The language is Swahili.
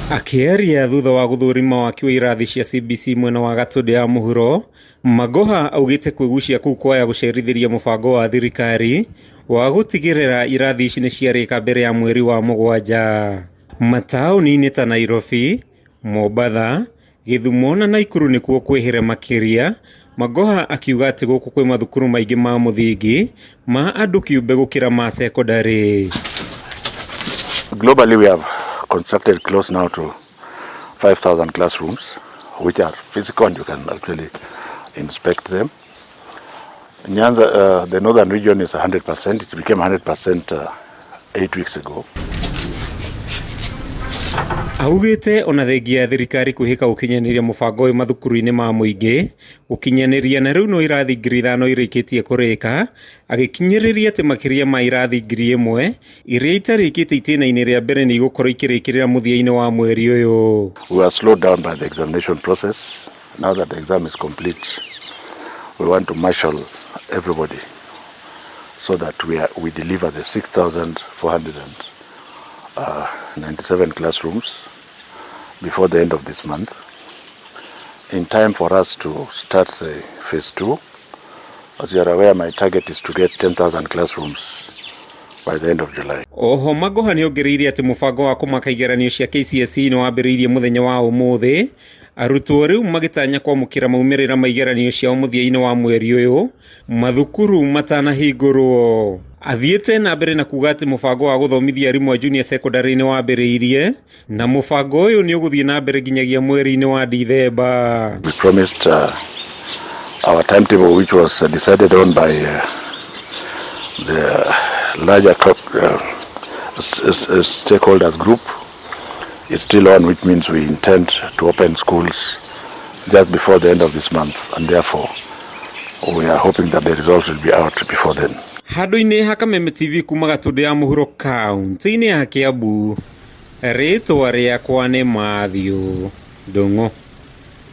Akĩaria thutha wa guthurima waki wa irathi cia CBC mwena wa Gatundu ya muhuro, Magoha augite kwigucia kuu kwaya gucerithiria mubango wa thirikari wa gutigirira irathi ici ni ciarika mbere ya mweri wa 7. Mataũni-inĩ ta Nairobi, Mombatha, Githomo na Nakuru nikuo kwihire makiria. Magoha akiuga ati guku kwi mathukuru maingi ma muthingi ma andu kiumbe gukira ma secondary. Globally we have constructed close now to 5,000 classrooms, which are physical and you can actually inspect them. Nyanza, the northern region is 100%. It became 100% 8 weeks ago. Augite ona thengia thirikari kwihika gukinyaniria mubango uyu mathukuru-ini ma muingi gukinyaniria na riu no irathi 5,000 irikitie kurika, agikinyiriria ati makiria ma irathi 1,000 iria itarikite itena-ini ria mbere ni igukorwo ikirikirira muthia-ini wa mweri uyu. We were slowed down by the examination process. Now that the exam is complete, we want to marshal everybody so that we deliver the 6,497 classrooms before the end of this month, in time for us to start phase 2. As you are aware, my target is to get 10,000 classrooms by the end of July. Oho Magoha ni ongereire ati mubango wa kumaka igeranio cia KCSE no wambiriirie muthenya wa umuthi. Arutwo riu magitanya kwamukira maumirira ma igeranio cia umuthia-ini wa mweri uyu mathukuru matanahingurwo. Athiete na mbere na kuuga ati mubango wa guthomithia arimu a junior secondary ni wambiriirie na mubango uyu ni uguthie na mbere nginyagia mweri-ini wa Dithemba. We promised our timetable, which was decided on by the larger stakeholders group, is still on, which means we intend to open schools just before the end of this month, and therefore we are hoping that the results will be out before then. Handu-ini ha Kameme TV kuma Gatundu ya muhuro kaunti-ini ya Kiambu, ritwa riakwa ni Mathio Ndung'u.